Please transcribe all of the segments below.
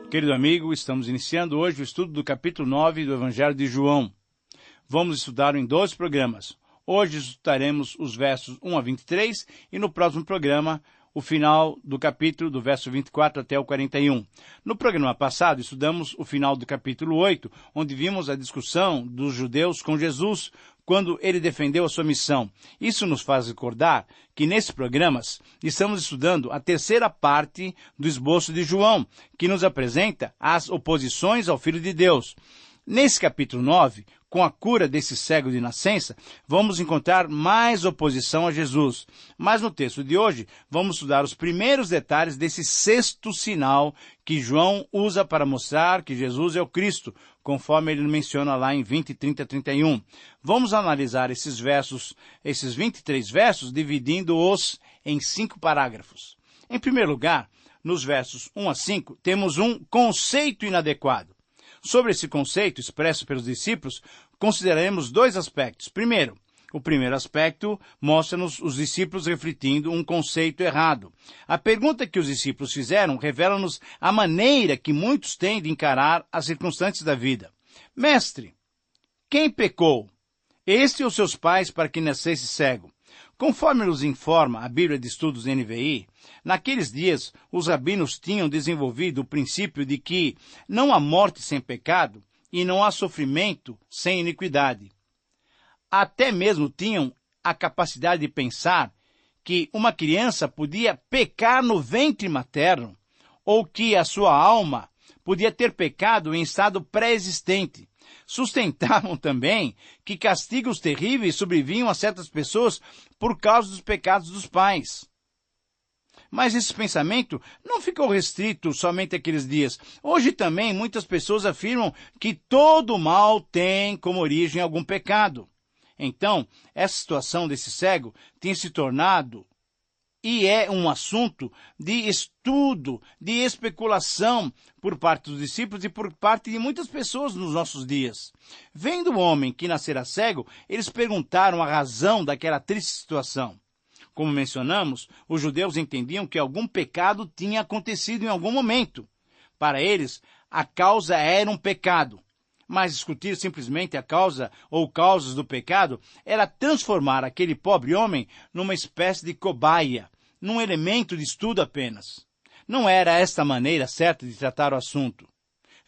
Querido amigo, estamos iniciando hoje o estudo do capítulo 9 do Evangelho de João. Vamos estudá-lo em 12 programas. Hoje estudaremos os versos 1 a 23 e no próximo programa o final do capítulo, do verso 24 até o 41. No programa passado, estudamos o final do capítulo 8, onde vimos a discussão dos judeus com Jesus, quando ele defendeu a sua missão. Isso nos faz recordar que nesses programas estamos estudando a terceira parte do esboço de João, que nos apresenta as oposições ao Filho de Deus. Nesse capítulo 9, com a cura desse cego de nascença, vamos encontrar mais oposição a Jesus. Mas no texto de hoje, vamos estudar os primeiros detalhes desse sexto sinal que João usa para mostrar que Jesus é o Cristo, conforme ele menciona lá em 20, 30, 31. Vamos analisar esses 23 versos, dividindo-os em 5 parágrafos. Em primeiro lugar, nos versos 1 a 5, temos um conceito inadequado. Sobre esse conceito expresso pelos discípulos, consideraremos 2 aspectos. Primeiro, o primeiro aspecto mostra-nos os discípulos refletindo um conceito errado. A pergunta que os discípulos fizeram revela-nos a maneira que muitos têm de encarar as circunstâncias da vida. Mestre, quem pecou? Este ou seus pais para que nascesse cego? Conforme nos informa a Bíblia de Estudos NVI, naqueles dias os rabinos tinham desenvolvido o princípio de que não há morte sem pecado e não há sofrimento sem iniquidade. Até mesmo tinham a capacidade de pensar que uma criança podia pecar no ventre materno ou que a sua alma podia ter pecado em estado pré-existente. Sustentavam também que castigos terríveis sobrevinham a certas pessoas por causa dos pecados dos pais. Mas esse pensamento não ficou restrito somente àqueles dias. Hoje também muitas pessoas afirmam que todo mal tem como origem algum pecado. Então, essa situação desse cego tem se tornado e é um assunto de estudo, de especulação por parte dos discípulos e por parte de muitas pessoas nos nossos dias. Vendo o homem que nascera cego, eles perguntaram a razão daquela triste situação. Como mencionamos, os judeus entendiam que algum pecado tinha acontecido em algum momento. Para eles, a causa era um pecado. Mas discutir simplesmente a causa ou causas do pecado era transformar aquele pobre homem numa espécie de cobaia, num elemento de estudo apenas. Não era esta a maneira certa de tratar o assunto.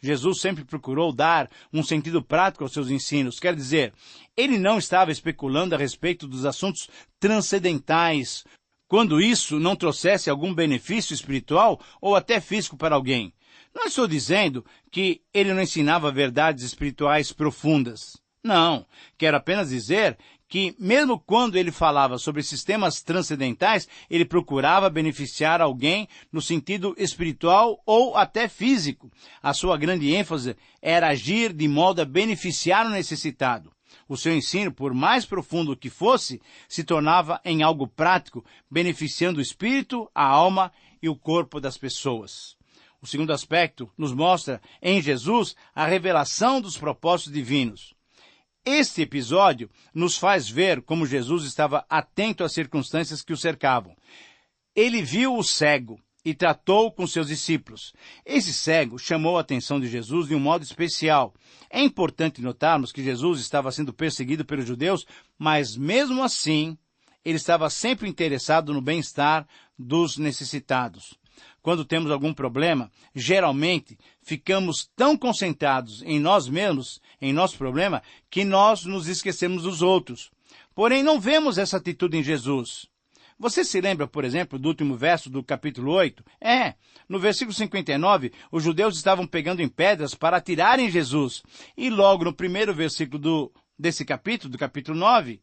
Jesus sempre procurou dar um sentido prático aos seus ensinos, quer dizer, ele não estava especulando a respeito dos assuntos transcendentais, quando isso não trouxesse algum benefício espiritual ou até físico para alguém. Não estou dizendo que ele não ensinava verdades espirituais profundas. Não, quero apenas dizer que, mesmo quando ele falava sobre sistemas transcendentais, ele procurava beneficiar alguém no sentido espiritual ou até físico. A sua grande ênfase era agir de modo a beneficiar o necessitado. O seu ensino, por mais profundo que fosse, se tornava em algo prático, beneficiando o espírito, a alma e o corpo das pessoas. O segundo aspecto nos mostra, em Jesus, a revelação dos propósitos divinos. Este episódio nos faz ver como Jesus estava atento às circunstâncias que o cercavam. Ele viu o cego e tratou com seus discípulos. Esse cego chamou a atenção de Jesus de um modo especial. É importante notarmos que Jesus estava sendo perseguido pelos judeus, mas mesmo assim, ele estava sempre interessado no bem-estar dos necessitados. Quando temos algum problema, geralmente ficamos tão concentrados em nós mesmos, em nosso problema, que nós nos esquecemos dos outros. Porém, não vemos essa atitude em Jesus. Você se lembra, por exemplo, do último verso do capítulo 8? No versículo 59, os judeus estavam pegando em pedras para atirarem em Jesus. E logo no primeiro versículo desse capítulo, do capítulo 9,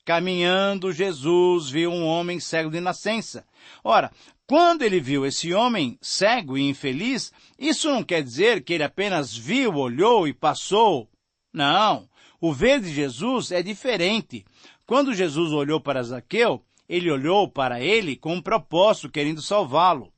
caminhando, Jesus viu um homem cego de nascença. Ora, quando ele viu esse homem cego e infeliz, isso não quer dizer que ele apenas viu, olhou e passou. Não, o ver de Jesus é diferente. Quando Jesus olhou para Zaqueu, ele olhou para ele com um propósito, querendo salvá-lo.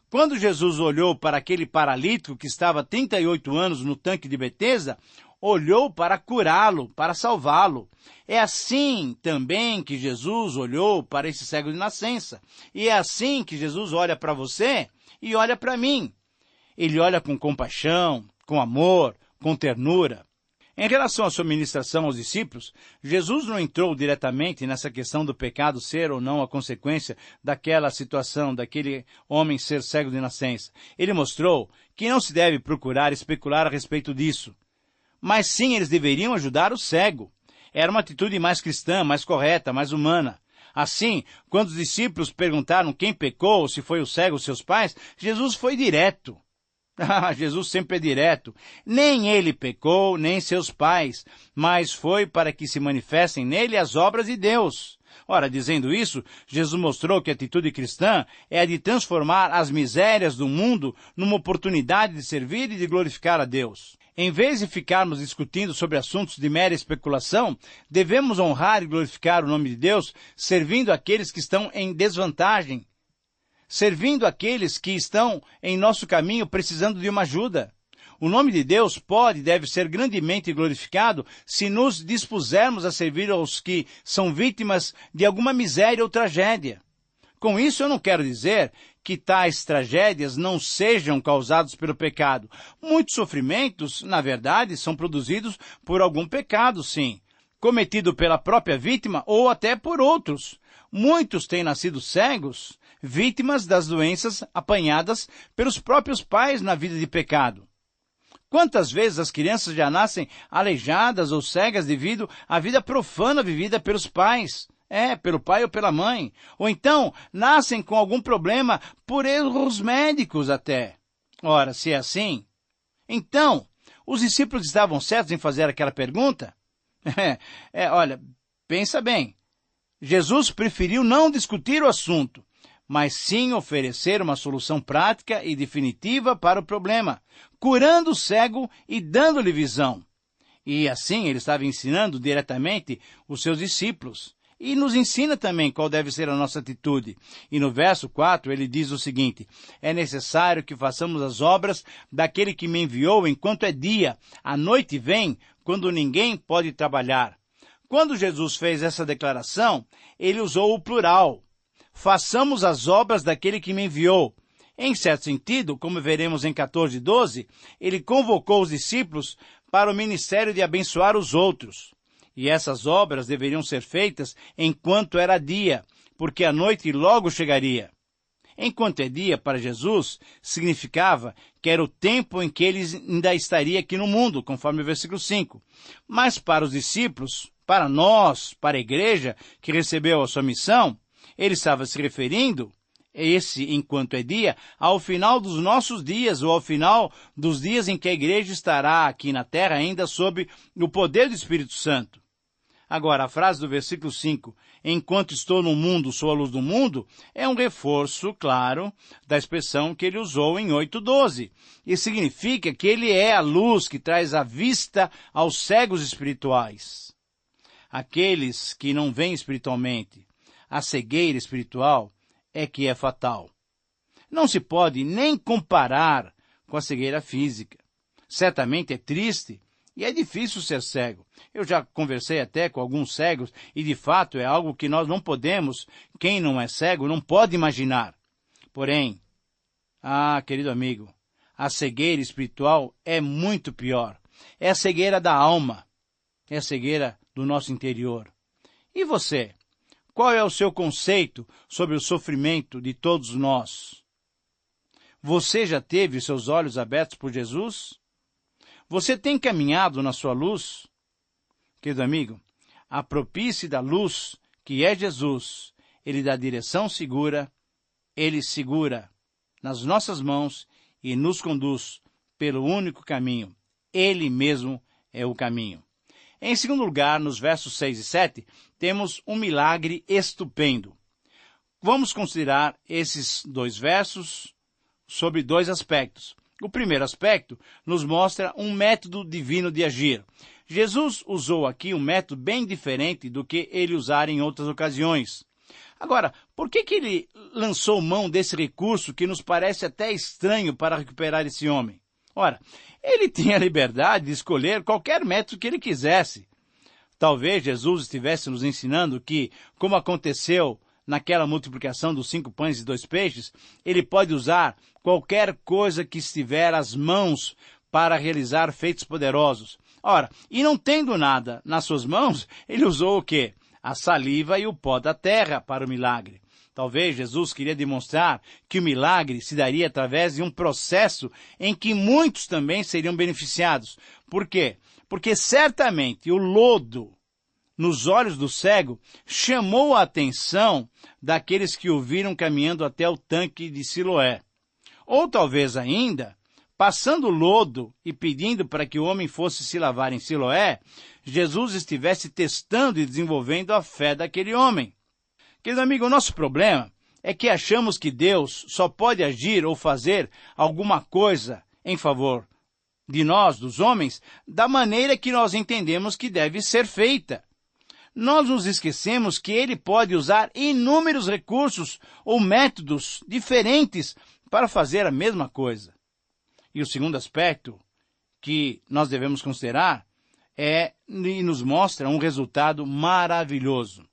Quando Jesus olhou para aquele paralítico que estava há 38 anos no tanque de Betesda, olhou para curá-lo, para salvá-lo. É assim também que Jesus olhou para esse cego de nascença. E é assim que Jesus olha para você e olha para mim. Ele olha com compaixão, com amor, com ternura. Em relação à sua ministração aos discípulos, Jesus não entrou diretamente nessa questão do pecado ser ou não a consequência daquela situação, daquele homem ser cego de nascença. Ele mostrou que não se deve procurar especular a respeito disso. Mas sim, eles deveriam ajudar o cego. Era uma atitude mais cristã, mais correta, mais humana. Assim, quando os discípulos perguntaram quem pecou, se foi o cego ou seus pais, Jesus foi direto. Jesus sempre é direto. Nem ele pecou, nem seus pais, mas foi para que se manifestem nele as obras de Deus. Ora, dizendo isso, Jesus mostrou que a atitude cristã é a de transformar as misérias do mundo numa oportunidade de servir e de glorificar a Deus. Em vez de ficarmos discutindo sobre assuntos de mera especulação, devemos honrar e glorificar o nome de Deus, servindo aqueles que estão em desvantagem, servindo aqueles que estão em nosso caminho precisando de uma ajuda. O nome de Deus pode e deve ser grandemente glorificado se nos dispusermos a servir aos que são vítimas de alguma miséria ou tragédia. Com isso eu não quero dizer que tais tragédias não sejam causadas pelo pecado. Muitos sofrimentos, na verdade, são produzidos por algum pecado, sim, cometido pela própria vítima ou até por outros. Muitos têm nascido cegos, vítimas das doenças apanhadas pelos próprios pais na vida de pecado. Quantas vezes as crianças já nascem aleijadas ou cegas devido à vida profana vivida pelos pais? Pelo pai ou pela mãe. Ou então, nascem com algum problema por erros médicos até. Ora, se é assim, então, os discípulos estavam certos em fazer aquela pergunta? Olha, pensa bem. Jesus preferiu não discutir o assunto, mas sim oferecer uma solução prática e definitiva para o problema, curando o cego e dando-lhe visão. E assim ele estava ensinando diretamente os seus discípulos. E nos ensina também qual deve ser a nossa atitude. E no verso 4 ele diz o seguinte: é necessário que façamos as obras daquele que me enviou enquanto é dia. A noite vem, quando ninguém pode trabalhar. Quando Jesus fez essa declaração, ele usou o plural. Façamos as obras daquele que me enviou. Em certo sentido, como veremos em 14:12, ele convocou os discípulos para o ministério de abençoar os outros. E essas obras deveriam ser feitas enquanto era dia, porque a noite logo chegaria. Enquanto é dia, para Jesus, significava que era o tempo em que ele ainda estaria aqui no mundo, conforme o versículo 5. Mas para os discípulos, para nós, para a igreja que recebeu a sua missão, ele estava se referindo, enquanto é dia, ao final dos nossos dias, ou ao final dos dias em que a igreja estará aqui na terra ainda sob o poder do Espírito Santo. Agora, a frase do versículo 5, enquanto estou no mundo, sou a luz do mundo, é um reforço, claro, da expressão que ele usou em 8:12. E significa que ele é a luz que traz a vista aos cegos espirituais. Aqueles que não veem espiritualmente. A cegueira espiritual é que é fatal. Não se pode nem comparar com a cegueira física. Certamente é triste e é difícil ser cego. Eu já conversei até com alguns cegos e de fato é algo que nós não podemos, quem não é cego, não pode imaginar. Porém, querido amigo, a cegueira espiritual é muito pior. É a cegueira da alma. É a cegueira do nosso interior. E você? Qual é o seu conceito sobre o sofrimento de todos nós? Você já teve seus olhos abertos por Jesus? Você tem caminhado na sua luz? Querido amigo, apropie-se da luz que é Jesus. Ele dá direção segura, ele segura nas nossas mãos e nos conduz pelo único caminho. Ele mesmo é o caminho. Em segundo lugar, nos versos 6 e 7, temos um milagre estupendo. Vamos considerar esses dois versos sobre dois aspectos. O primeiro aspecto nos mostra um método divino de agir. Jesus usou aqui um método bem diferente do que ele usara em outras ocasiões. Agora, por que ele lançou mão desse recurso que nos parece até estranho para recuperar esse homem? Ora, ele tinha a liberdade de escolher qualquer método que ele quisesse. Talvez Jesus estivesse nos ensinando que, como aconteceu naquela multiplicação dos 5 pães e 2 peixes, ele pode usar qualquer coisa que estiver às mãos para realizar feitos poderosos. Ora, e não tendo nada nas suas mãos, ele usou o quê? A saliva e o pó da terra para o milagre. Talvez Jesus queria demonstrar que o milagre se daria através de um processo em que muitos também seriam beneficiados. Por quê? Porque certamente o lodo nos olhos do cego chamou a atenção daqueles que o viram caminhando até o tanque de Siloé. Ou talvez ainda, passando lodo e pedindo para que o homem fosse se lavar em Siloé, Jesus estivesse testando e desenvolvendo a fé daquele homem. Querido amigo, o nosso problema é que achamos que Deus só pode agir ou fazer alguma coisa em favor de nós, dos homens, da maneira que nós entendemos que deve ser feita. Nós nos esquecemos que Ele pode usar inúmeros recursos ou métodos diferentes para fazer a mesma coisa. E o segundo aspecto que nós devemos considerar e nos mostra um resultado maravilhoso.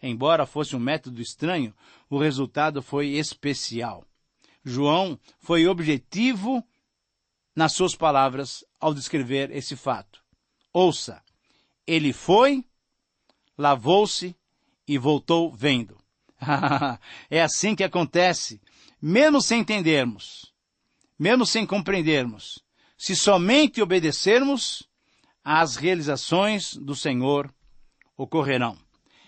Embora fosse um método estranho, o resultado foi especial. João foi objetivo nas suas palavras ao descrever esse fato. Ouça, ele foi, lavou-se e voltou vendo. É assim que acontece, mesmo sem entendermos, mesmo sem compreendermos. Se somente obedecermos, as realizações do Senhor ocorrerão.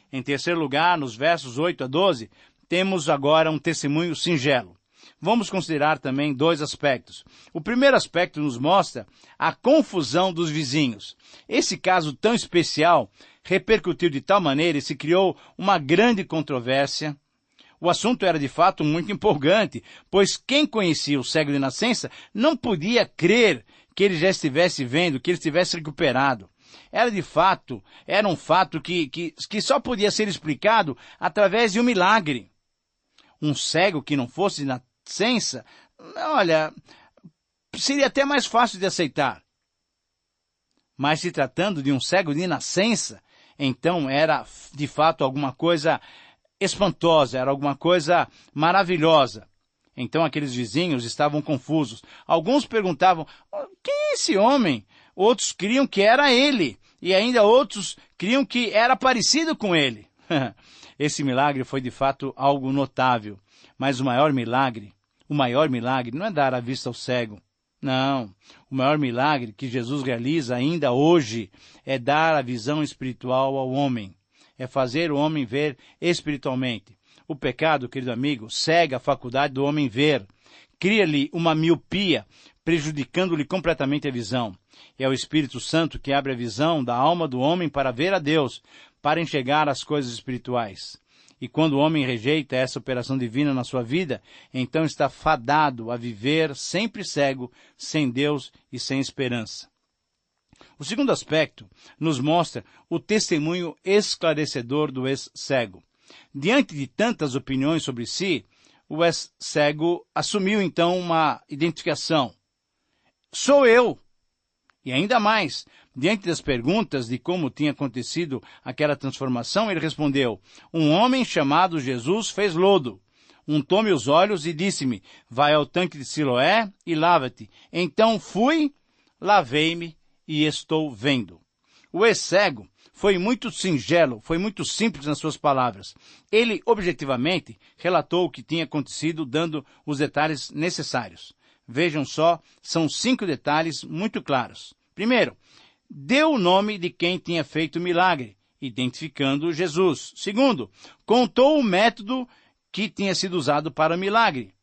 Em terceiro lugar, nos versos 8 a 12, temos agora um testemunho singelo. Vamos considerar também dois aspectos. O primeiro aspecto nos mostra a confusão dos vizinhos. Esse caso tão especial repercutiu de tal maneira e se criou uma grande controvérsia. O assunto era de fato muito empolgante, pois quem conhecia o cego de nascença não podia crer que ele já estivesse vendo, que ele estivesse recuperado. Era um fato que só podia ser explicado através de um milagre. Um cego que não fosse de nascença, olha, seria até mais fácil de aceitar. Mas se tratando de um cego de nascença, então era de fato alguma coisa espantosa, era alguma coisa maravilhosa. Então aqueles vizinhos estavam confusos. Alguns perguntavam, quem é esse homem? Outros criam que era ele, e ainda outros criam que era parecido com ele. Esse milagre foi de fato algo notável, mas o maior milagre não é dar a vista ao cego. Não, o maior milagre que Jesus realiza ainda hoje é dar a visão espiritual ao homem, é fazer o homem ver espiritualmente. O pecado, querido amigo, cega a faculdade do homem ver, cria-lhe uma miopia, prejudicando-lhe completamente a visão. É o Espírito Santo que abre a visão da alma do homem para ver a Deus, para enxergar as coisas espirituais. E quando o homem rejeita essa operação divina na sua vida, então está fadado a viver sempre cego, sem Deus e sem esperança. O segundo aspecto nos mostra o testemunho esclarecedor do ex-cego. Diante de tantas opiniões sobre si, o ex-cego assumiu então uma identificação. Sou eu! E ainda mais, diante das perguntas de como tinha acontecido aquela transformação, ele respondeu, um homem chamado Jesus fez lodo, untou-me os olhos e disse-me, vai ao tanque de Siloé e lava-te. Então fui, lavei-me e estou vendo. O ex-cego foi muito singelo, foi muito simples nas suas palavras. Ele, objetivamente, relatou o que tinha acontecido, dando os detalhes necessários. Vejam só, são 5 detalhes muito claros. Primeiro, deu o nome de quem tinha feito o milagre, identificando Jesus. Segundo, contou o método que tinha sido usado para o milagre.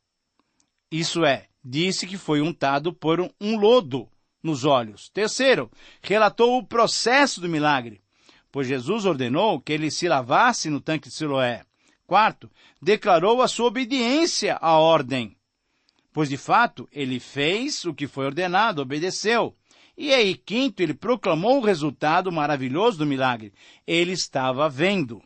Isso é, disse que foi untado por um lodo nos olhos. Terceiro, relatou o processo do milagre, pois Jesus ordenou que ele se lavasse no tanque de Siloé. Quarto, declarou a sua obediência à ordem, pois de fato ele fez o que foi ordenado, obedeceu. E aí, quinto, ele proclamou o resultado maravilhoso do milagre. Ele estava vendo.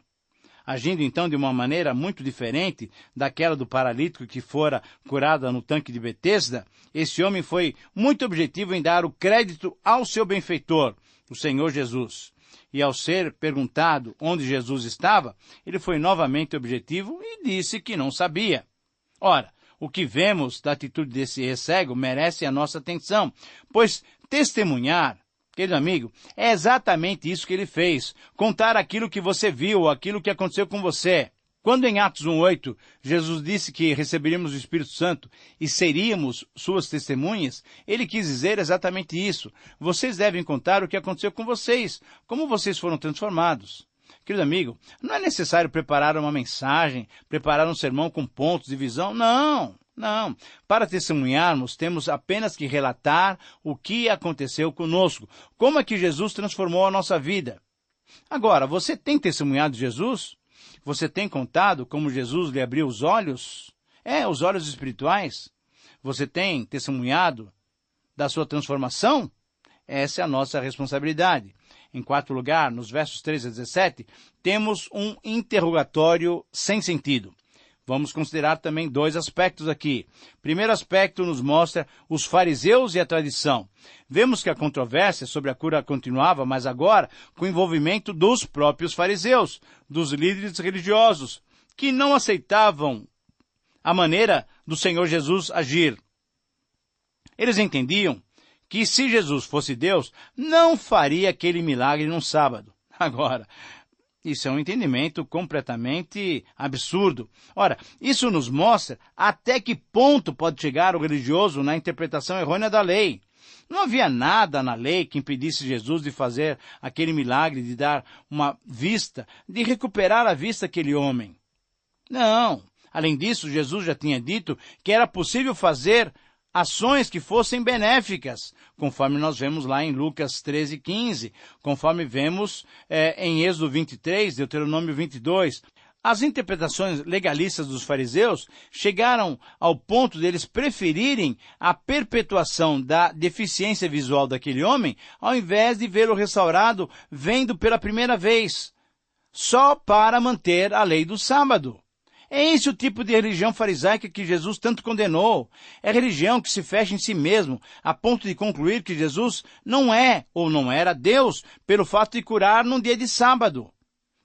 Agindo então de uma maneira muito diferente daquela do paralítico que fora curado no tanque de Betesda, esse homem foi muito objetivo em dar o crédito ao seu benfeitor, o Senhor Jesus. E ao ser perguntado onde Jesus estava, ele foi novamente objetivo e disse que não sabia. Ora, O que vemos da atitude desse cego merece a nossa atenção, pois testemunhar, querido amigo, é exatamente isso que ele fez, contar aquilo que você viu, aquilo que aconteceu com você. Quando em Atos 1:8, Jesus disse que receberíamos o Espírito Santo e seríamos suas testemunhas, ele quis dizer exatamente isso. Vocês devem contar o que aconteceu com vocês, como vocês foram transformados. Querido amigo, não é necessário preparar uma mensagem, preparar um sermão com pontos de visão. Não. Para testemunharmos, temos apenas que relatar o que aconteceu conosco. Como é que Jesus transformou a nossa vida? Agora, você tem testemunhado Jesus? Você tem contado como Jesus lhe abriu os olhos? Os olhos espirituais. Você tem testemunhado da sua transformação? Essa é a nossa responsabilidade. Em quarto lugar, nos versos 13 a 17, temos um interrogatório sem sentido. Vamos considerar também dois aspectos aqui. Primeiro aspecto nos mostra os fariseus e a tradição. Vemos que a controvérsia sobre a cura continuava, mas agora com o envolvimento dos próprios fariseus, dos líderes religiosos, que não aceitavam a maneira do Senhor Jesus agir. Eles entendiam que se Jesus fosse Deus, não faria aquele milagre num sábado. Agora, isso é um entendimento completamente absurdo. Ora, isso nos mostra até que ponto pode chegar o religioso na interpretação errônea da lei. Não havia nada na lei que impedisse Jesus de fazer aquele milagre, de dar uma vista, de recuperar a vista àquele homem. Não. Além disso, Jesus já tinha dito que era possível fazer ações que fossem benéficas, conforme nós vemos lá em Lucas 13:15, conforme vemos em Êxodo 23, Deuteronômio 22. As interpretações legalistas dos fariseus chegaram ao ponto deles preferirem a perpetuação da deficiência visual daquele homem, ao invés de vê-lo restaurado vendo pela primeira vez, só para manter a lei do sábado. É esse o tipo de religião farisaica que Jesus tanto condenou. É religião que se fecha em si mesmo, a ponto de concluir que Jesus não é ou não era Deus pelo fato de curar num dia de sábado.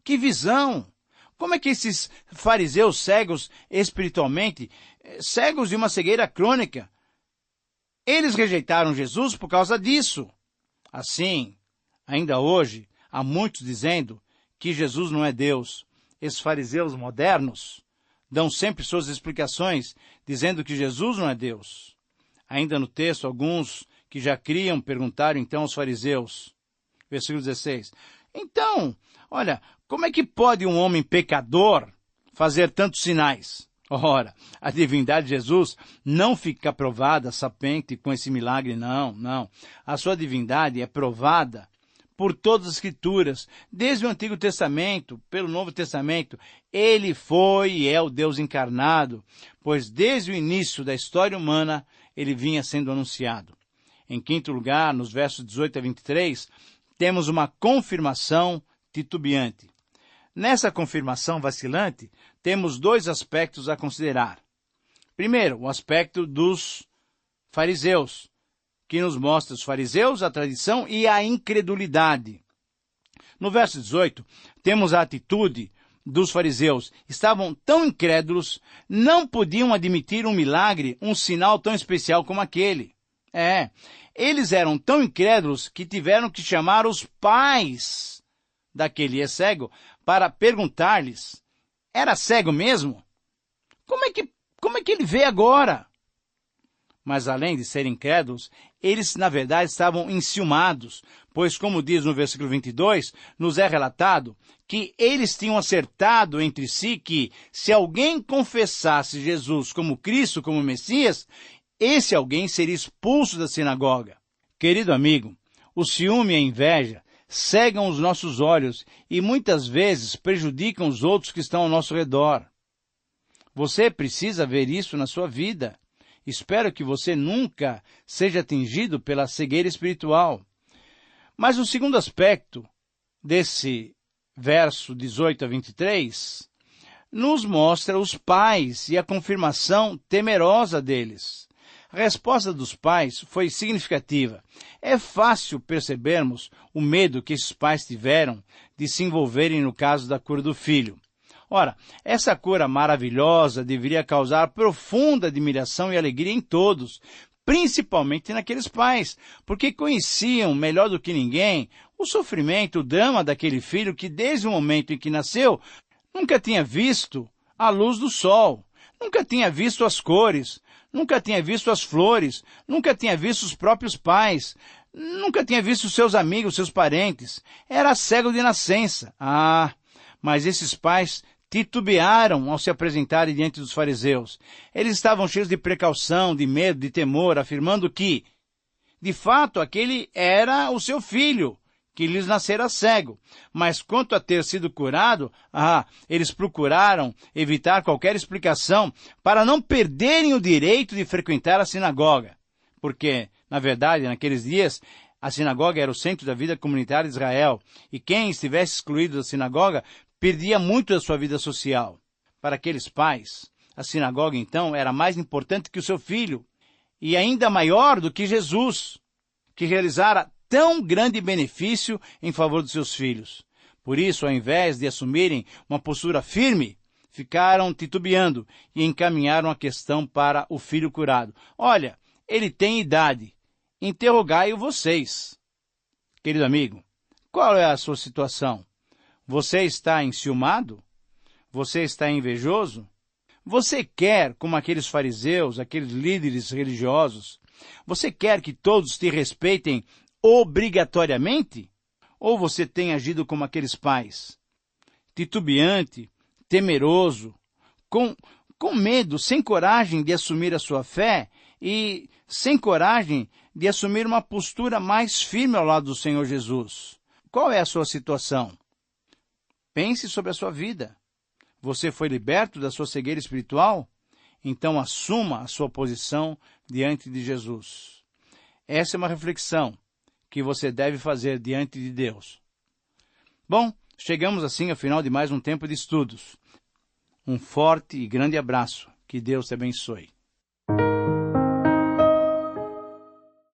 Que visão! Como é que esses fariseus cegos espiritualmente, cegos de uma cegueira crônica, eles rejeitaram Jesus por causa disso? Assim, ainda hoje, há muitos dizendo que Jesus não é Deus. Esses fariseus modernos dão sempre suas explicações, dizendo que Jesus não é Deus. Ainda no texto, alguns que já criam perguntaram então aos fariseus, versículo 16, então, olha, como é que pode um homem pecador fazer tantos sinais? Ora, a divindade de Jesus não fica provada somente com esse milagre, não. A sua divindade é provada por todas as Escrituras, desde o Antigo Testamento, pelo Novo Testamento. Ele foi e é o Deus encarnado, pois desde o início da história humana, ele vinha sendo anunciado. Em quinto lugar, nos versos 18 a 23, temos uma confirmação titubeante. Nessa confirmação vacilante, temos dois aspectos a considerar. Primeiro, o aspecto dos fariseus, que nos mostra os fariseus, a tradição e a incredulidade. No verso 18, temos a atitude dos fariseus. Estavam tão incrédulos, não podiam admitir um milagre, um sinal tão especial como aquele. Eles eram tão incrédulos que tiveram que chamar os pais daquele cego para perguntar-lhes, era cego mesmo? Como é que ele vê agora? Mas além de serem incrédulos, eles na verdade estavam enciumados, pois como diz no versículo 22, nos é relatado que eles tinham acertado entre si que se alguém confessasse Jesus como Cristo, como Messias, esse alguém seria expulso da sinagoga. Querido amigo, o ciúme e a inveja cegam os nossos olhos e muitas vezes prejudicam os outros que estão ao nosso redor. Você precisa ver isso na sua vida. Espero que você nunca seja atingido pela cegueira espiritual. Mas o segundo aspecto desse verso 18 a 23 nos mostra os pais e a confirmação temerosa deles. A resposta dos pais foi significativa. É fácil percebermos o medo que esses pais tiveram de se envolverem no caso da cura do filho. Ora, essa cura maravilhosa deveria causar profunda admiração e alegria em todos, principalmente naqueles pais, porque conheciam melhor do que ninguém o sofrimento, o drama daquele filho que desde o momento em que nasceu nunca tinha visto a luz do sol, nunca tinha visto as cores, nunca tinha visto as flores, nunca tinha visto os próprios pais, nunca tinha visto seus amigos, seus parentes. Era cego de nascença. Mas esses pais titubearam ao se apresentarem diante dos fariseus. Eles estavam cheios de precaução, de medo, de temor, afirmando que, de fato, aquele era o seu filho, que lhes nascera cego. Mas quanto a ter sido curado, eles procuraram evitar qualquer explicação para não perderem o direito de frequentar a sinagoga. Porque, na verdade, naqueles dias, a sinagoga era o centro da vida comunitária de Israel, e quem estivesse excluído da sinagoga perdia muito da sua vida social. Para aqueles pais, a sinagoga, então, era mais importante que o seu filho, e ainda maior do que Jesus, que realizara tão grande benefício em favor dos seus filhos. Por isso, ao invés de assumirem uma postura firme, ficaram titubeando e encaminharam a questão para o filho curado. Olha, ele tem idade, interrogai-o vocês. Querido amigo, qual é a sua situação? Você está enciumado? Você está invejoso? Você quer, como aqueles fariseus, aqueles líderes religiosos, você quer que todos te respeitem obrigatoriamente? Ou você tem agido como aqueles pais, titubeante, temeroso, com medo, sem coragem de assumir a sua fé e sem coragem de assumir uma postura mais firme ao lado do Senhor Jesus? Qual é a sua situação? Pense sobre a sua vida. Você foi liberto da sua cegueira espiritual? Então assuma a sua posição diante de Jesus. Essa é uma reflexão que você deve fazer diante de Deus. Bom, chegamos assim ao final de mais um tempo de estudos. Um forte e grande abraço. Que Deus te abençoe.